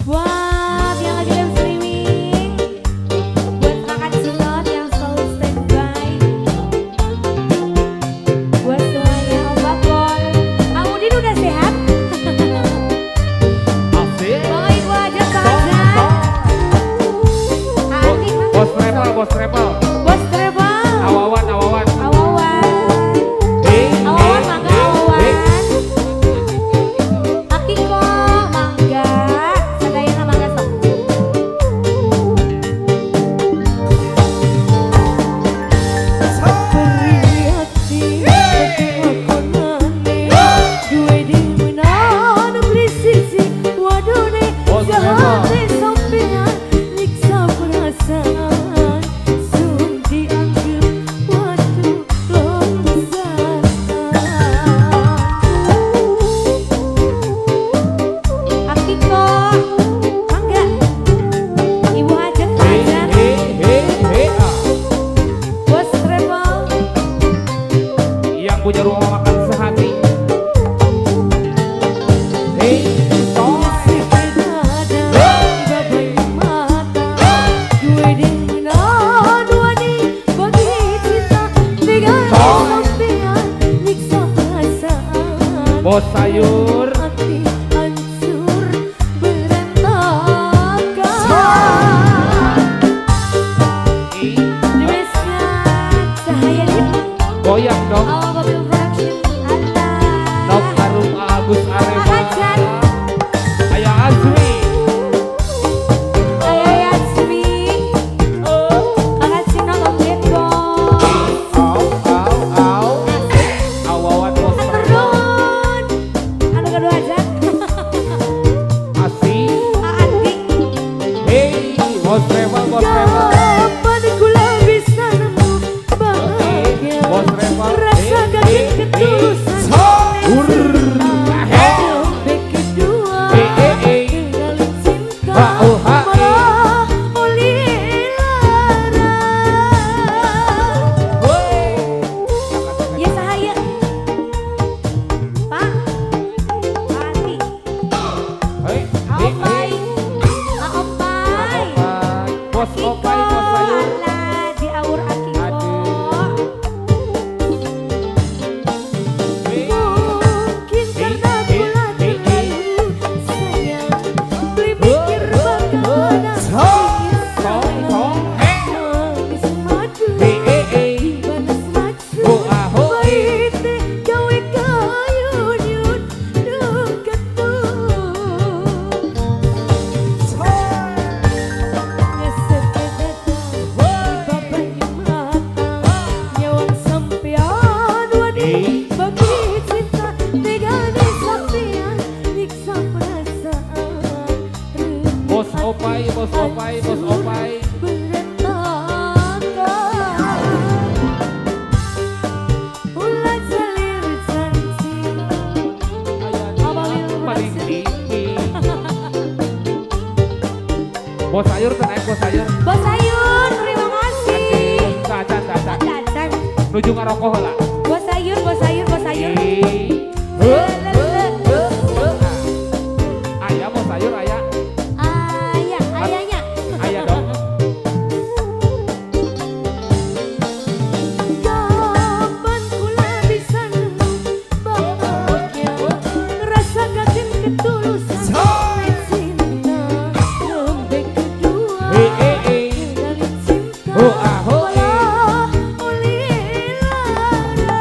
Buat yang lagi live streaming, buat kakak Cilot yang selalu standby, buat semuanya Om Bakon. Ang Udin udah sehat? Asik. Bawa ibu aja saja. Adi, Bos Rebel, Bos Rebel. Bos Treble. Awawan, Awawan. Awawan. Hei, Awawan, mangga awawan. Akiko, mangga. Sadayana mangga sok. Bos Rebel. Akiko, mangga. Ibu ajak Hei, aja. hei, hei, hei. Bos Treble. Yang punya rumah makan sehati. Hei, tong. Bos sayur. Goyang dong. Nok Harum Agus Arema. Ayah Azri. Au, au, au. Awawan Bos Rebel. Asik. Hei, Bos Rebel, Bos Rebel. Bos Rebel. Rasa Hei, kaki hei, ketulusan. Ya sahaya. Pak. Pati. Opai. Opai. Bos Opai, Bos Sayur. Alah, di awur Akiko. Hei, Mungkin karena bulan terlalu sayang, beli mikir bagaimana tong, hei. manis madu Hei, hei, hei. panas macu Oh, ah, oh, pahit teh gawe kayun-yun dekat ngesek datang babanya mata nyawang sampean wadi bagi cinta tegane sampean nyiksa perasaan Bos Opai, Bos Opai, Bos Opai. berantakan ulah salir janji Ayah paling tinggi. Bos sayur tenaik, Bos sayur. Bos Sayur terima kasih Cacan, cacan. Cacan. Nuju ngarokok lah. Bos Sayur Bos Sayur Bos Sayur Ayah, Bos sayur, ayah. ayahnya Ayah dong. kapan kula bisa nemu bahagia rasakan ketulusan cinta lembek kedua Hei, hei, hei. dari cinta Oh, ah, oh, walau oleh lara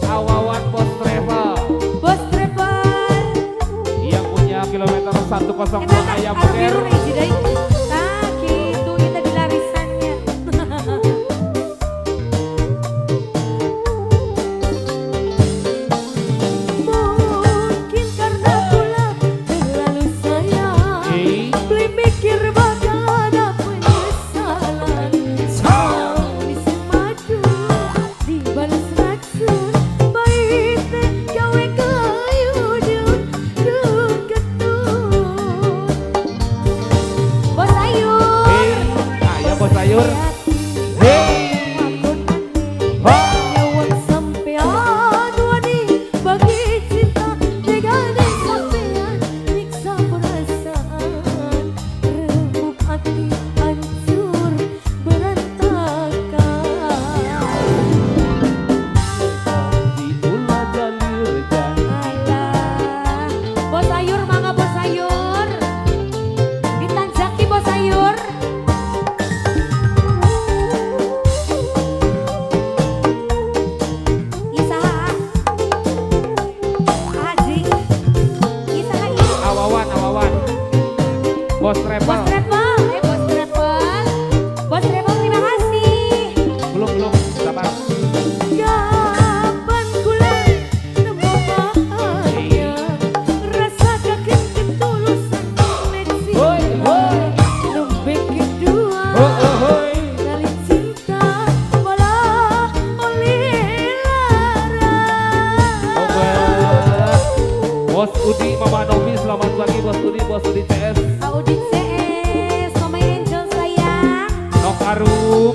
Awawan Bos Travel. Bos Treble Yang punya kilometer 102 enak ayam taruh biru bener. nih jidai nah gitu kita di larisannya mungkin karena pula terlalu sayang Hei. beli mikir bakal ada penyesalan manis madu dibalas racun pahit teh gawe kayun-yun deketun Udi, Mama Novi, selamat pagi Bos Udi CS. Audit CS, Mama Angel sayang. Nok Arum,